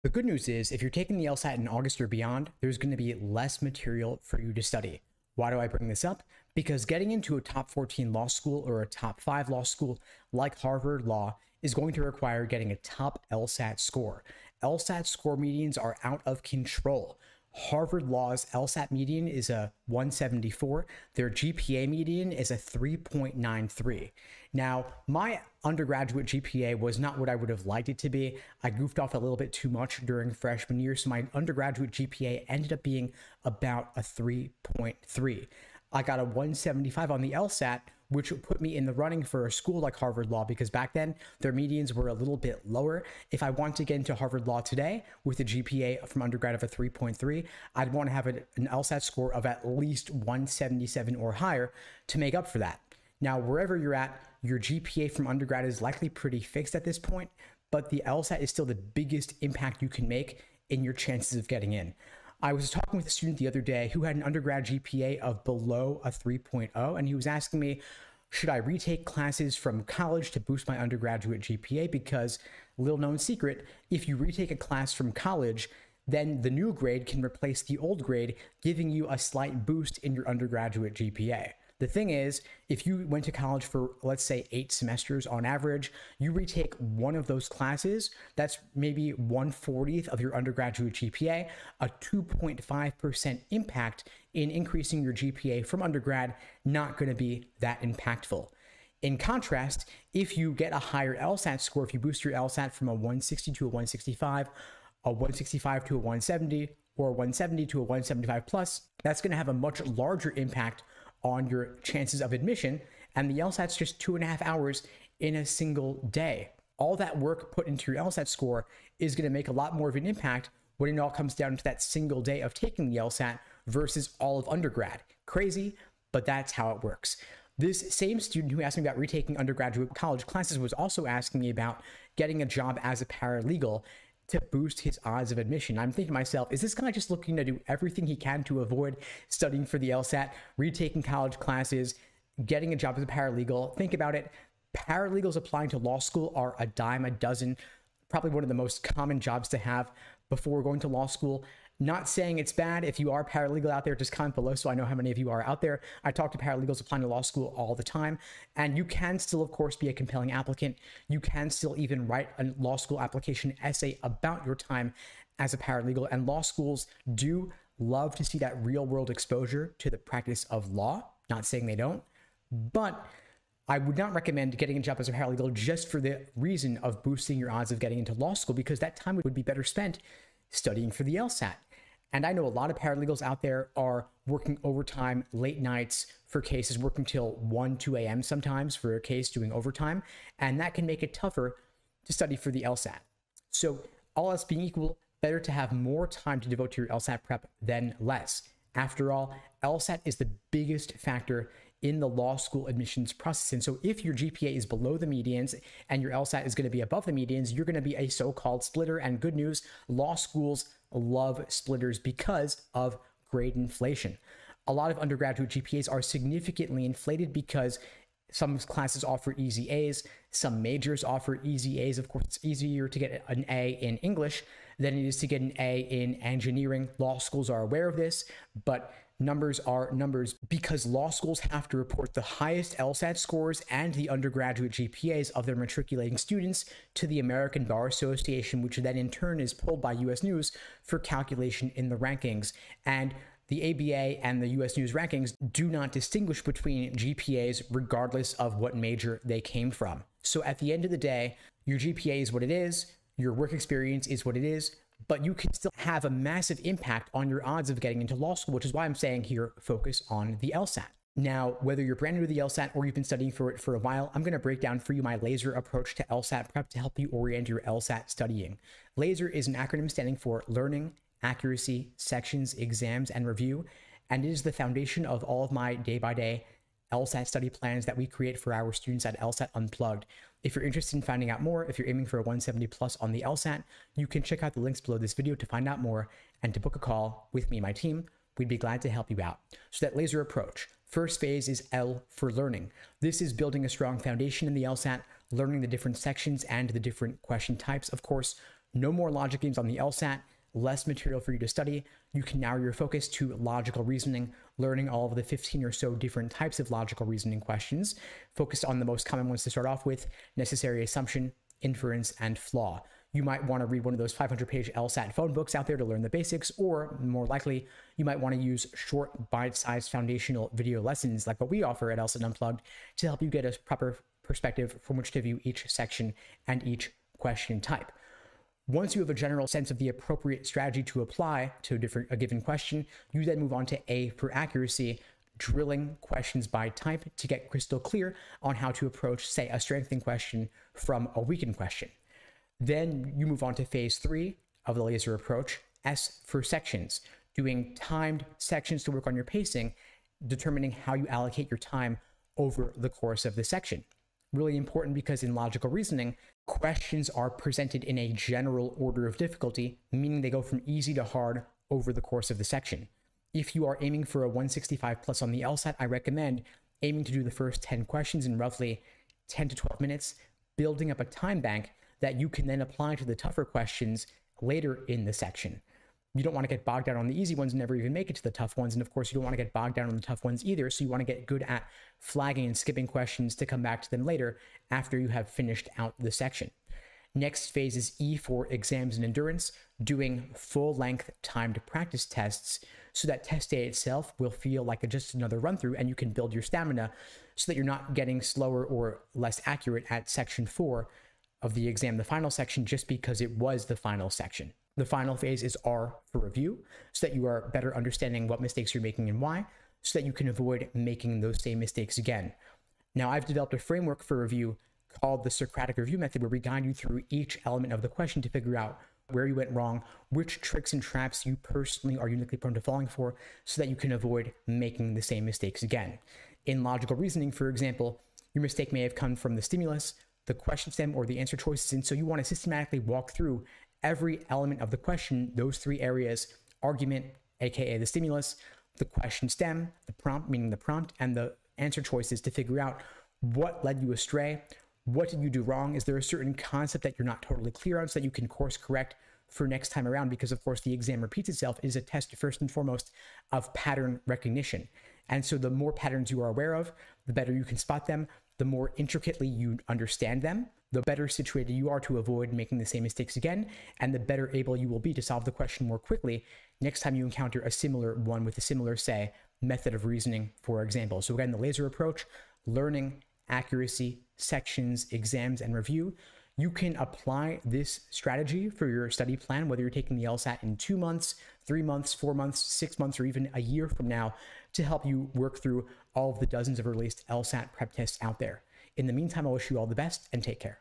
The good news is if you're taking the LSAT in August or beyond, there's going to be less material for you to study. Why do I bring this up? Because getting into a top 14 law school or a top 5 law school like Harvard Law is going to require getting a top LSAT score. LSAT score medians are out of control. Harvard Law's LSAT median is a 174. Their GPA median is a 3.93. Now, my undergraduate GPA was not what I would have liked it to be. I goofed off a little bit too much during freshman year, so my undergraduate GPA ended up being about a 3.3. I got a 175 on the LSAT, which put me in the running for a school like Harvard Law, because back then their medians were a little bit lower. If I want to get into Harvard Law today with a GPA from undergrad of a 3.3, I'd want to have an LSAT score of at least 177 or higher to make up for that. Now, wherever you're at, your GPA from undergrad is likely pretty fixed at this point, but the LSAT is still the biggest impact you can make in your chances of getting in. I was talking with a student the other day who had an undergrad GPA of below a 3.0, and he was asking me, should I retake classes from college to boost my undergraduate GPA? Because, little known secret, if you retake a class from college, then the new grade can replace the old grade, giving you a slight boost in your undergraduate GPA. The thing is, if you went to college for, let's say, 8 semesters on average, you retake one of those classes, that's maybe 1/40th of your undergraduate GPA, a 2.5% impact in increasing your GPA from undergrad, not going to be that impactful. In contrast, if you get a higher LSAT score, if you boost your LSAT from a 160 to a 165, a 165 to a 170, or a 170 to a 175 plus, that's going to have a much larger impact on your chances of admission, and the LSAT's just 2.5 hours in a single day. All that work put into your LSAT score is going to make a lot more of an impact when it all comes down to that single day of taking the LSAT versus all of undergrad. Crazy, but that's how it works. This same student who asked me about retaking undergraduate college classes was also asking me about getting a job as a paralegal to boost his odds of admission. I'm thinking to myself, is this guy just looking to do everything he can to avoid studying for the LSAT, retaking college classes, getting a job as a paralegal? Think about it. Paralegals applying to law school are a dime a dozen, probably one of the most common jobs to have before going to law school. Not saying it's bad. If you are a paralegal out there, just comment below so I know how many of you are out there. I talk to paralegals applying to law school all the time, and you can still, of course, be a compelling applicant. You can still even write a law school application essay about your time as a paralegal, and law schools do love to see that real-world exposure to the practice of law. Not saying they don't, but I would not recommend getting a job as a paralegal just for the reason of boosting your odds of getting into law school, because that time would be better spent studying for the LSAT. And I know a lot of paralegals out there are working overtime, late nights for cases, working till 1, 2 a.m. sometimes for a case, doing overtime. And that can make it tougher to study for the LSAT. So all else being equal, better to have more time to devote to your LSAT prep than less. After all, LSAT is the biggest factor in the law school admissions process. And so if your GPA is below the medians and your LSAT is going to be above the medians, you're going to be a so-called splitter. And good news, law schools love splitters because of grade inflation. A lot of undergraduate GPAs are significantly inflated because some classes offer easy A's, some majors offer easy A's. Of course, it's easier to get an A in English than it is to get an A in engineering. Law schools are aware of this, but numbers are numbers, because law schools have to report the highest LSAT scores and the undergraduate GPAs of their matriculating students to the American Bar Association, which then in turn is pulled by US News for calculation in the rankings. And the ABA and the US News rankings do not distinguish between GPAs regardless of what major they came from. So at the end of the day, your GPA is what it is, your work experience is what it is, but you can still have a massive impact on your odds of getting into law school, which is why I'm saying here, focus on the LSAT. Now, whether you're brand new to the LSAT or you've been studying for it for a while, I'm going to break down for you my LASER approach to LSAT prep to help you orient your LSAT studying. LASER is an acronym standing for Learning, Accuracy, Sections, Exams, and Review, and it is the foundation of all of my day-by-day LSAT study plans that we create for our students at LSAT Unplugged. If you're interested in finding out more, if you're aiming for a 170 plus on the LSAT, you can check out the links below this video to find out more and to book a call with me and my team. We'd be glad to help you out. So that LASER approach. First phase is L for learning. This is building a strong foundation in the LSAT, learning the different sections and the different question types. Of course, No more logic games on the LSAT, less material for you to study. You can narrow your focus to logical reasoning, learning all of the 15 or so different types of logical reasoning questions, focused on the most common ones to start off with: necessary assumption, inference, and flaw. You might want to read one of those 500-page LSAT phone books out there to learn the basics, or more likely, you might want to use short, bite-sized foundational video lessons like what we offer at LSAT Unplugged to help you get a proper perspective from which to view each section and each question type. Once you have a general sense of the appropriate strategy to apply to a given question, you then move on to A for accuracy, drilling questions by type to get crystal clear on how to approach, say, a strengthening question from a weakened question. Then you move on to phase 3 of the laser approach, S for sections, doing timed sections to work on your pacing, determining how you allocate your time over the course of the section. Really important because in logical reasoning, questions are presented in a general order of difficulty, meaning they go from easy to hard over the course of the section. If you are aiming for a 165 plus on the LSAT, I recommend aiming to do the first 10 questions in roughly 10 to 12 minutes, building up a time bank that you can then apply to the tougher questions later in the section. You don't want to get bogged down on the easy ones and never even make it to the tough ones. And of course, you don't want to get bogged down on the tough ones either. So you want to get good at flagging and skipping questions to come back to them later after you have finished out the section. Next phase is E for exams and endurance, doing full-length timed practice tests so that test day itself will feel like just another run-through and you can build your stamina so that you're not getting slower or less accurate at section 4 of the exam, the final section, just because it was the final section. The final phase is R for review, so that you are better understanding what mistakes you're making and why, so that you can avoid making those same mistakes again. Now, I've developed a framework for review called the Socratic review method, where we guide you through each element of the question to figure out where you went wrong, which tricks and traps you personally are uniquely prone to falling for, so that you can avoid making the same mistakes again. In logical reasoning, for example, your mistake may have come from the stimulus, the question stem, or the answer choices, and so you want to systematically walk through every element of the question, those 3 areas: argument, aka the stimulus, the question stem, the prompt, meaning the prompt, and the answer choices, to figure out what led you astray, what did you do wrong, is there a certain concept that you're not totally clear on, so that you can course correct for next time around, because of course the exam repeats itself. It is a test first and foremost of pattern recognition. And so the more patterns you are aware of, the better you can spot them, the more intricately you understand them, the better situated you are to avoid making the same mistakes again, and the better able you will be to solve the question more quickly next time you encounter a similar one with a similar, say, method of reasoning, for example. So again, the laser approach: learning, accuracy, sections, exams, and review. You can apply this strategy for your study plan, whether you're taking the LSAT in 2 months, 3 months, 4 months, 6 months, or even a year from now, to help you work through all of the dozens of released LSAT prep tests out there. In the meantime, I wish you all the best and take care.